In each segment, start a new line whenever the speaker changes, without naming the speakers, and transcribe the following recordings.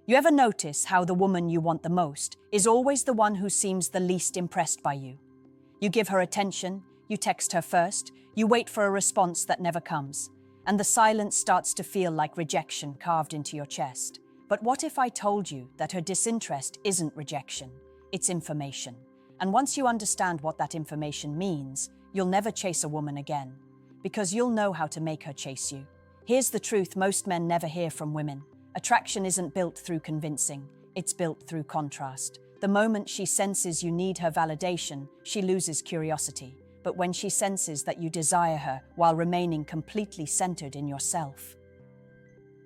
You ever notice how the woman you want the most is always the one who seems the least impressed by you? You give her attention, you text her first, you wait for a response that never comes, and the silence starts to feel like rejection carved into your chest. But what if I told you that her disinterest isn't rejection, it's information? And once you understand what that information means, you'll never chase a woman again, because you'll know how to make her chase you. Here's the truth most men never hear from women. Attraction isn't built through convincing, it's built through contrast. The moment she senses you need her validation, she loses curiosity. But when she senses that you desire her while remaining completely centered in yourself,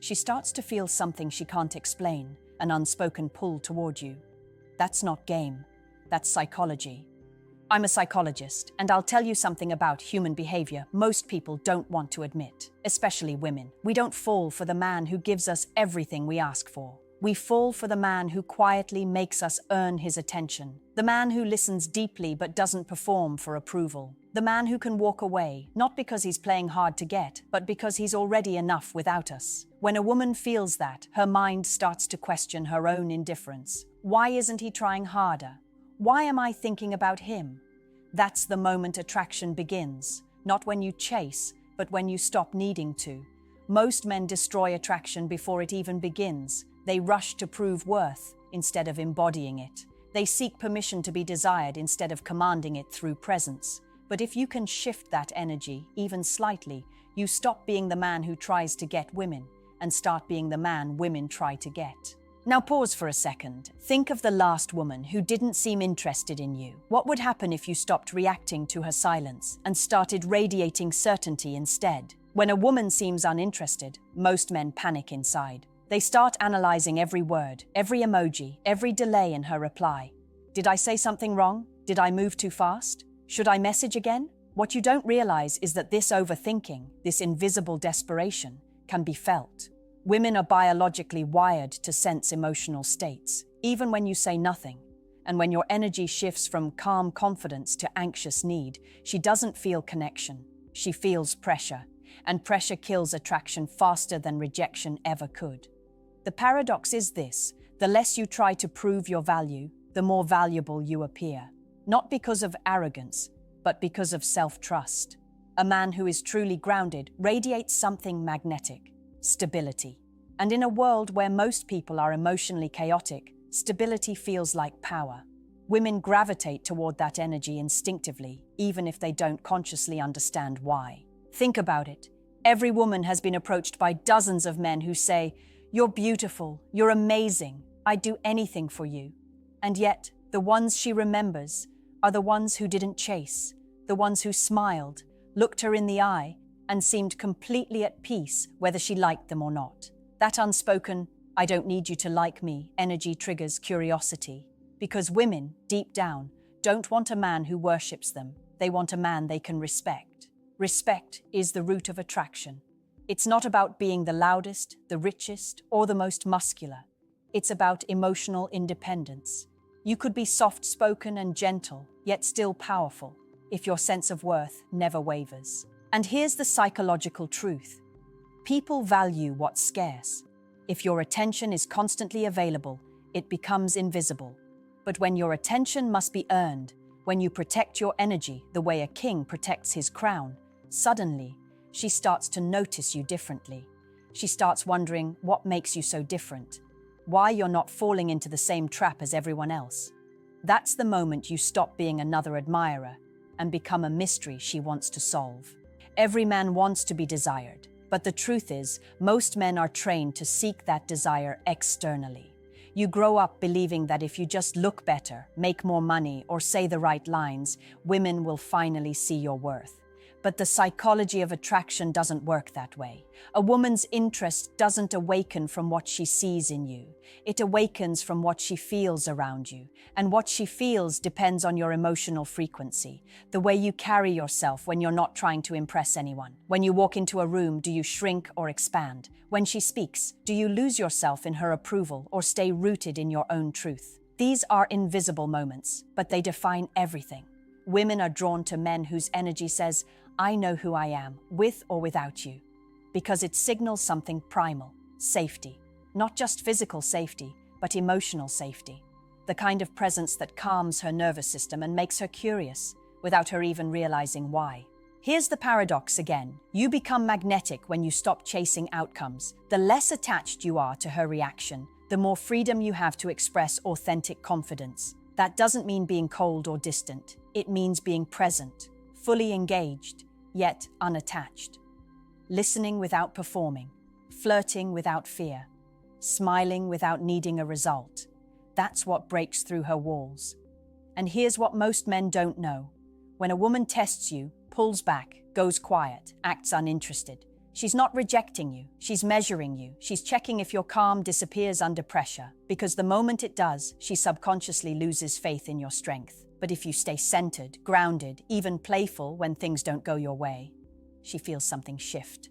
she starts to feel something she can't explain, an unspoken pull toward you. That's not game, that's psychology. I'm a psychologist, and I'll tell you something about human behavior most people don't want to admit, especially women. We don't fall for the man who gives us everything we ask for. We fall for the man who quietly makes us earn his attention. The man who listens deeply but doesn't perform for approval. The man who can walk away, not because he's playing hard to get, but because he's already enough without us. When a woman feels that, her mind starts to question her own indifference. Why isn't he trying harder? Why am I thinking about him? That's the moment attraction begins, not when you chase, but when you stop needing to. Most men destroy attraction before it even begins. They rush to prove worth instead of embodying it. They seek permission to be desired instead of commanding it through presence. But if you can shift that energy, even slightly, you stop being the man who tries to get women and start being the man women try to get. Now pause for a second. Think of the last woman who didn't seem interested in you. What would happen if you stopped reacting to her silence and started radiating certainty instead? When a woman seems uninterested, most men panic inside. They start analyzing every word, every emoji, every delay in her reply. Did I say something wrong? Did I move too fast? Should I message again? What you don't realize is that this overthinking, this invisible desperation, can be felt. Women are biologically wired to sense emotional states, even when you say nothing. And when your energy shifts from calm confidence to anxious need, she doesn't feel connection. She feels pressure, and pressure kills attraction faster than rejection ever could. The paradox is this: the less you try to prove your value, the more valuable you appear. Not because of arrogance, but because of self-trust. A man who is truly grounded radiates something magnetic: stability. And in a world where most people are emotionally chaotic, stability feels like power. Women gravitate toward that energy instinctively, even if they don't consciously understand why. Think about it. Every woman has been approached by dozens of men who say, "You're beautiful, you're amazing, I'd do anything for you." And yet, the ones she remembers are the ones who didn't chase, the ones who smiled, looked her in the eye, and seemed completely at peace whether she liked them or not. That unspoken, "I don't need you to like me" energy triggers curiosity. Because women, deep down, don't want a man who worships them. They want a man they can respect. Respect is the root of attraction. It's not about being the loudest, the richest, or the most muscular. It's about emotional independence. You could be soft-spoken and gentle, yet still powerful, if your sense of worth never wavers. And here's the psychological truth. People value what's scarce. If your attention is constantly available, it becomes invisible. But when your attention must be earned, when you protect your energy the way a king protects his crown, suddenly, she starts to notice you differently. She starts wondering what makes you so different, why you're not falling into the same trap as everyone else. That's the moment you stop being another admirer and become a mystery she wants to solve. Every man wants to be desired, but the truth is, most men are trained to seek that desire externally. You grow up believing that if you just look better, make more money, or say the right lines, women will finally see your worth. But the psychology of attraction doesn't work that way. A woman's interest doesn't awaken from what she sees in you. It awakens from what she feels around you. And what she feels depends on your emotional frequency, the way you carry yourself when you're not trying to impress anyone. When you walk into a room, do you shrink or expand? When she speaks, do you lose yourself in her approval or stay rooted in your own truth? These are invisible moments, but they define everything. Women are drawn to men whose energy says, "I know who I am, with or without you," because it signals something primal: safety. Not just physical safety, but emotional safety. The kind of presence that calms her nervous system and makes her curious, without her even realizing why. Here's the paradox again. You become magnetic when you stop chasing outcomes. The less attached you are to her reaction, the more freedom you have to express authentic confidence. That doesn't mean being cold or distant. It means being present, fully engaged, yet unattached. Listening without performing, flirting without fear, smiling without needing a result. That's what breaks through her walls. And here's what most men don't know. When a woman tests you, pulls back, goes quiet, acts uninterested, she's not rejecting you, she's measuring you, she's checking if your calm disappears under pressure, because the moment it does, she subconsciously loses faith in your strength. But if you stay centered, grounded, even playful when things don't go your way, she feels something shift.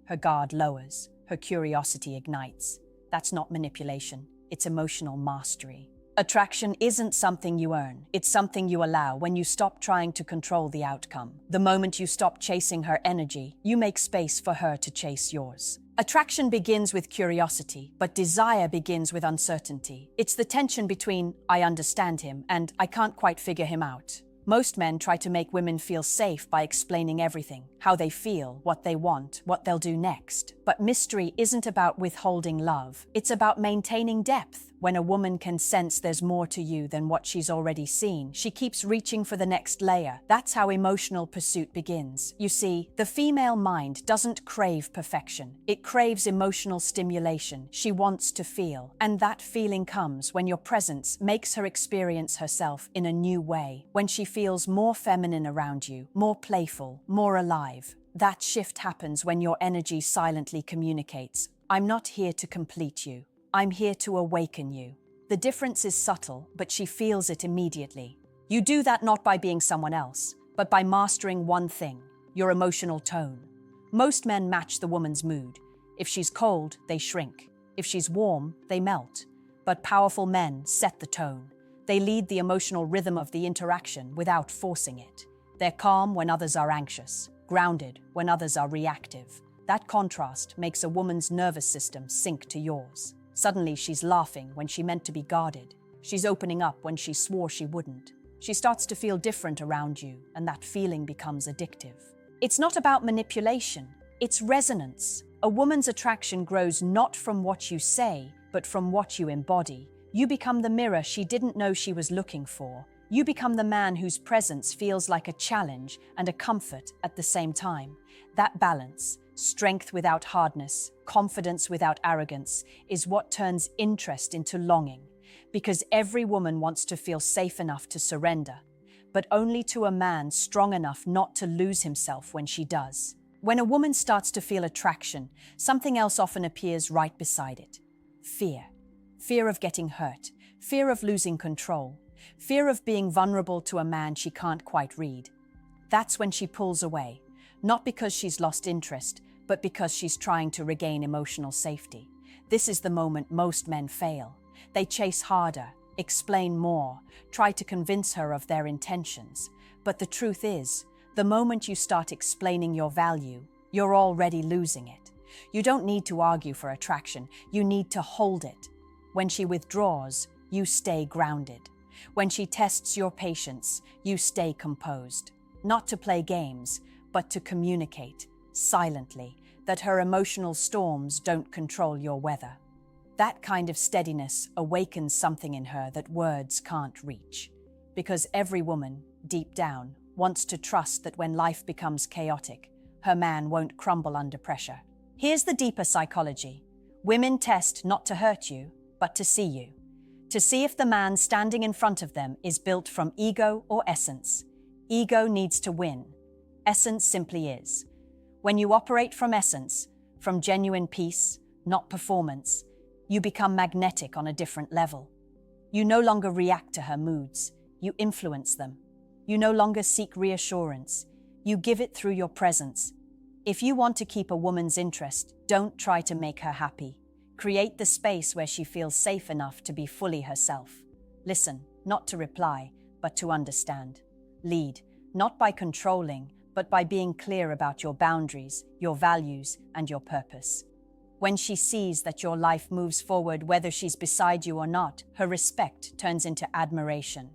Her guard lowers, her curiosity ignites. That's not manipulation, it's emotional mastery. Attraction isn't something you earn, it's something you allow when you stop trying to control the outcome. The moment you stop chasing her energy, you make space for her to chase yours. Attraction begins with curiosity, but desire begins with uncertainty. It's the tension between "I understand him" and "I can't quite figure him out." Most men try to make women feel safe by explaining everything, how they feel, what they want, what they'll do next. But mystery isn't about withholding love, it's about maintaining depth. When a woman can sense there's more to you than what she's already seen, she keeps reaching for the next layer. That's how emotional pursuit begins. You see, the female mind doesn't crave perfection. It craves emotional stimulation. She wants to feel. And that feeling comes when your presence makes her experience herself in a new way. When she feels more feminine around you, more playful, more alive. That shift happens when your energy silently communicates, "I'm not here to complete you. I'm here to awaken you." The difference is subtle, but she feels it immediately. You do that not by being someone else, but by mastering one thing, your emotional tone. Most men match the woman's mood. If she's cold, they shrink. If she's warm, they melt. But powerful men set the tone. They lead the emotional rhythm of the interaction without forcing it. They're calm when others are anxious, grounded when others are reactive. That contrast makes a woman's nervous system sync to yours. Suddenly she's laughing when she meant to be guarded. She's opening up when she swore she wouldn't. She starts to feel different around you, and that feeling becomes addictive. It's not about manipulation, it's resonance. A woman's attraction grows not from what you say, but from what you embody. You become the mirror she didn't know she was looking for. You become the man whose presence feels like a challenge and a comfort at the same time. That balance, strength without hardness, confidence without arrogance, is what turns interest into longing. Because every woman wants to feel safe enough to surrender, but only to a man strong enough not to lose himself when she does. When a woman starts to feel attraction, something else often appears right beside it. Fear. Fear of getting hurt. Fear of losing control. Fear of being vulnerable to a man she can't quite read. That's when she pulls away, not because she's lost interest, but because she's trying to regain emotional safety. This is the moment most men fail. They chase harder, explain more, try to convince her of their intentions. But the truth is, the moment you start explaining your value, you're already losing it. You don't need to argue for attraction, you need to hold it. When she withdraws, you stay grounded. When she tests your patience, you stay composed. Not to play games, but to communicate, silently, that her emotional storms don't control your weather. That kind of steadiness awakens something in her that words can't reach. Because every woman, deep down, wants to trust that when life becomes chaotic, her man won't crumble under pressure. Here's the deeper psychology. Women test not to hurt you, but to see you. To see if the man standing in front of them is built from ego or essence. Ego needs to win. Essence simply is. When you operate from essence, from genuine peace, not performance, you become magnetic on a different level. You no longer react to her moods, you influence them. You no longer seek reassurance, you give it through your presence. If you want to keep a woman's interest, don't try to make her happy. Create the space where she feels safe enough to be fully herself. Listen, not to reply, but to understand. Lead, not by controlling, but by being clear about your boundaries, your values, and your purpose. When she sees that your life moves forward whether she's beside you or not, her respect turns into admiration.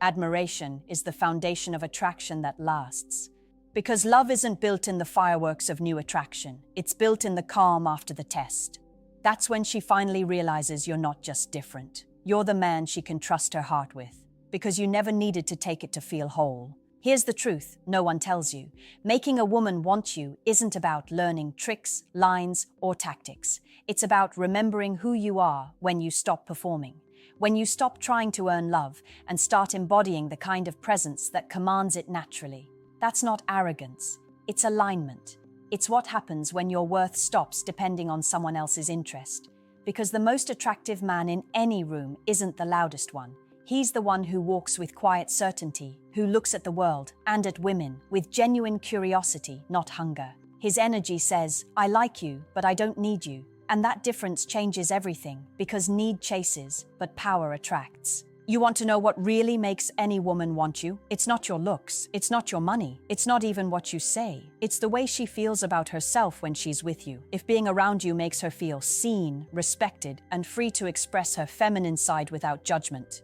Admiration is the foundation of attraction that lasts. Because love isn't built in the fireworks of new attraction, it's built in the calm after the test. That's when she finally realizes you're not just different. You're the man she can trust her heart with, because you never needed to take it to feel whole. Here's the truth no one tells you. Making a woman want you isn't about learning tricks, lines, or tactics. It's about remembering who you are when you stop performing. When you stop trying to earn love and start embodying the kind of presence that commands it naturally. That's not arrogance, it's alignment. It's what happens when your worth stops depending on someone else's interest. Because the most attractive man in any room isn't the loudest one. He's the one who walks with quiet certainty, who looks at the world and at women with genuine curiosity, not hunger. His energy says, I like you, but I don't need you. And that difference changes everything, because need chases, but power attracts. You want to know what really makes any woman want you? It's not your looks, it's not your money, it's not even what you say. It's the way she feels about herself when she's with you. If being around you makes her feel seen, respected, and free to express her feminine side without judgment,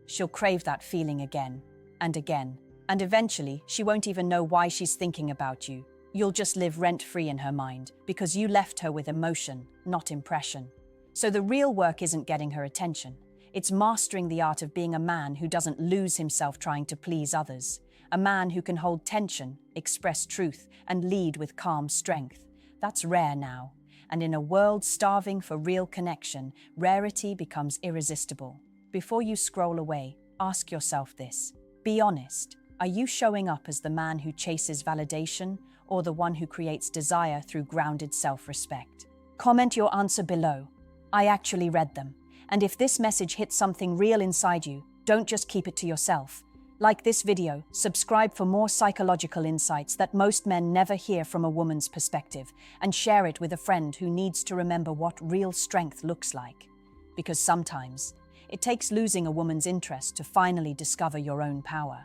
she'll crave that feeling again and again. And eventually, she won't even know why she's thinking about you. You'll just live rent-free in her mind, because you left her with emotion, not impression. So the real work isn't getting her attention. It's mastering the art of being a man who doesn't lose himself trying to please others. A man who can hold tension, express truth, and lead with calm strength. That's rare now. And in a world starving for real connection, rarity becomes irresistible. Before you scroll away, ask yourself this. Be honest. Are you showing up as the man who chases validation or the one who creates desire through grounded self-respect? Comment your answer below. I actually read them. And if this message hits something real inside you, don't just keep it to yourself. Like this video, subscribe for more psychological insights that most men never hear from a woman's perspective, and share it with a friend who needs to remember what real strength looks like. Because sometimes, it takes losing a woman's interest to finally discover your own power.